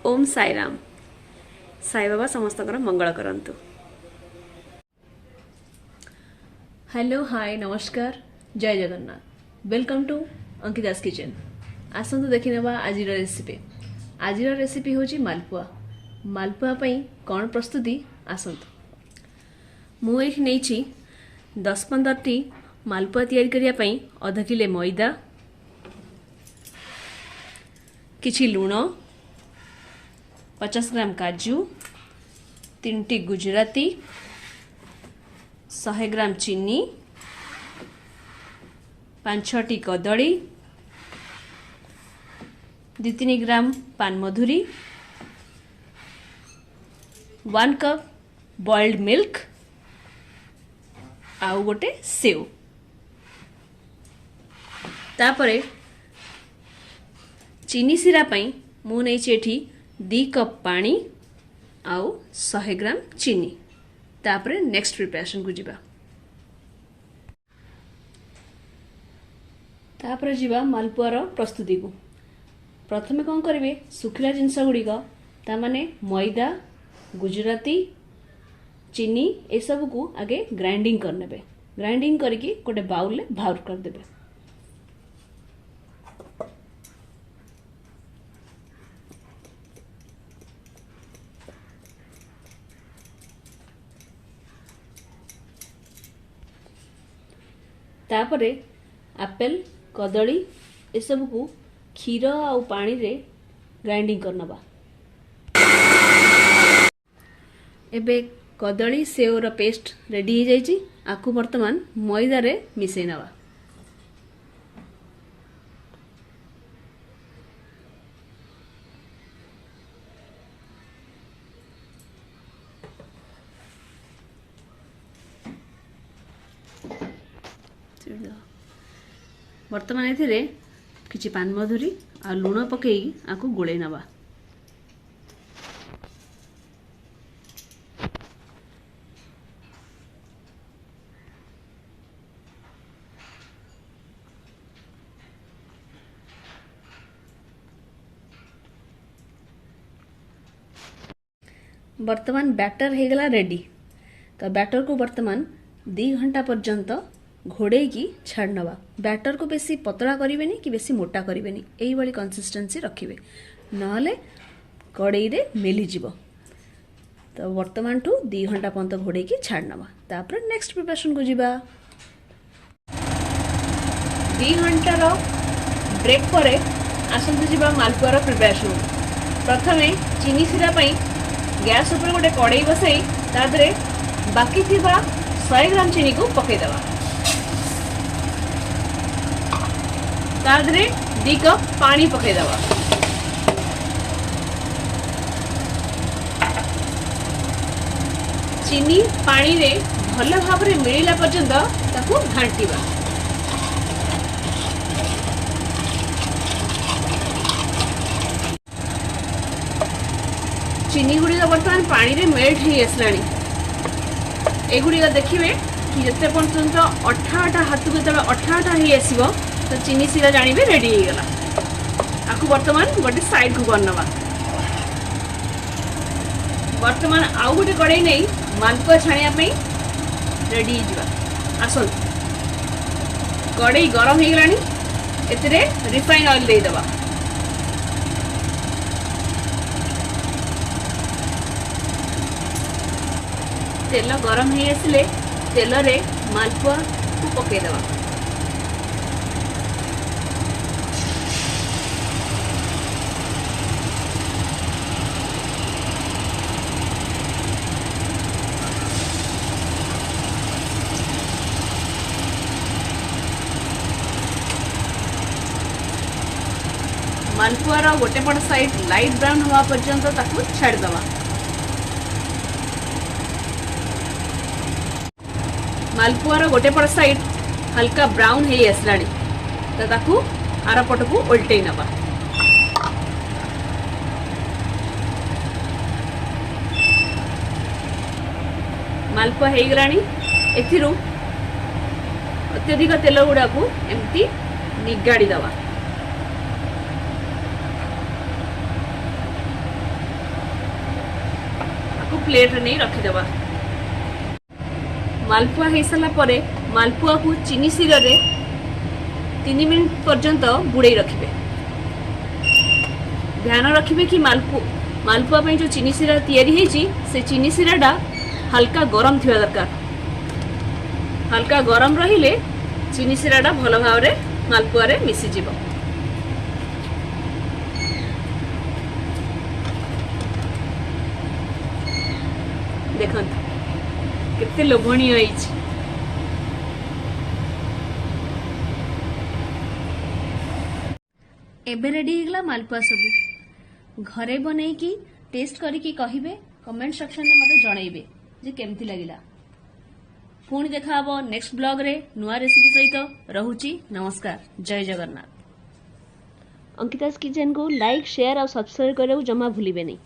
ओम साईराम। साई बाबा समस्त मंगल करंतु। Hello hi नमस्कार जय जगन्नाथ वेलकम टू अंकितास किचन। आसतु देखि नेबा आजिर रेसिपी। आजिर रेसिपी होची मालपुआ। मालपुआ पई कोन प्रस्तुति आसतु। मु एठी नेछि 10-15 टी मालपुआ तैयारी करिया पई आधा किलो मैदा, किछि लूण, 50 ग्राम काजू, 3 टी गुजराती, 100 ग्राम चीनी, 5-6 टी कदली, 2-3 ग्राम पान मधुरी, 1 कप बॉइल्ड मिल्क आउ गोटे सेव। तापरे चीनी सिरा पई मु नै एठी 2 कप पानी आउ 100 ग्राम चीनी। तापरे नेक्स्ट प्रिपरेशन को जिबा। तापरे जिबा मालपुआर प्रस्तुति को। प्रथमे कौन करेंगे सुखिला जिनस गुड़िक ता माने मैदा, गुजराती, चीनी ए सब को आगे ग्राइंडिंग करने। ग्राइंडिंग करके गोटे बाउल में बाहर कर देबे। तापरे एप्पल, कदली ए सब को क्षीर आ पानी रे ग्राइंडिंग करनबा। एबे कदली सेवर पेस्ट रेडी हो जाइए। आकु वर्तमान मैदा रे मिसई नवा। वर्तमान एथिरे किछि पान मधुरी आ लूण पकई आकु गोळेई नवा। वर्तमान बैटर हो गला रेडी। तो बैटर को वर्तमान 2 घंटा पर्यंत घोड़े की छाड़नवा। बैटर को बेसी पतला करें कि बेसी मोटा करें, यही भाई कंसिस्टेंसी रखिए नहले कड़ई रे मेली जीव। तो वर्तमान ठू 2 घंटा पर्यंत घोड़े की छाड़नवा। तापर नेक्स्ट प्रिपरेशन को जीवा। 2 घंटार ब्रेक पर आसतु जीवा मालपुआर प्रिपरेशन। प्रथमे चीनी सिरा गैस ऊपर गोटे कड़ई बसई तादरे बाकी थिबा 100 ग्राम चीनी को पकेदेवा। तादरे 2 कप पानी पकेदेवा। चीनी पानी रे भल भाव में मिलला पर्यंत ताकू घांटीबा। चीनी गुड़ी बर्तमान पानी रे मेल्ट हो आसलानी। एगुड़ी देखिए कि जिते पर्यंत अठा अठा हाथ को जब अठा अठा हो आसो तो चीनी सिरा जानवे रेडी हो गला। आपको वर्तमान गोटे साइड को करनवा। वर्तमान आउ गोटे कड़ई नहीं मालपुआ छाणिया रेडी हो। आसन कड़ई गरम हो गलानी। एतिरे रिफाइन ऑयल दे दबा। तेल गरम हो आसिले तेल रे मालपुआ को पकेदेवा। मालपुआर गोटे पट साइड लाइट ब्राउन हवा पर्यंत ताकू छाड़दवा। मालपुआर गोटे पट साइड हल्का ब्राउन हो आसलानी तो ताकू आर पट को उल्टे नवा। मालपुआ हो गलानी। एथिरू अत्यधिक तेल गुड़ा को एमती निगाड़ी दवा। प्लेट रे नहीं रखिदेबा। मालपुआ हो सारा पर मालपुआ को चीनी सिरा रे 3 मिनिट पर्यंत बुड़े रखिबे। ध्यान रखिबे कि मालपुआ पे जो चीनी सिरा तैयारी होईची से चीनी सिराटा हल्का गरम थिबा दरकार। हल्का गरम रहिले चीनी सिराटा भल भाव रे मालपुआ रे मिसी जिवो। देखंतु केते लोभणीय होईची। एबे रेडी होगला मालपुआ सब। घरे बनै की टेस्ट करिकी कहिबे, कमेंट सेक्शन में मते जणाइबे जे केमती लागिला। पुणी देखा हबो नेक्स्ट ब्लॉग रे नुआ रेसिपी सहित। रहुची नमस्कार, जय जगन्नाथ। अंकिता's किचन को लाइक शेयर और सब्सक्राइब करने को जमा भूलिबे नहीं।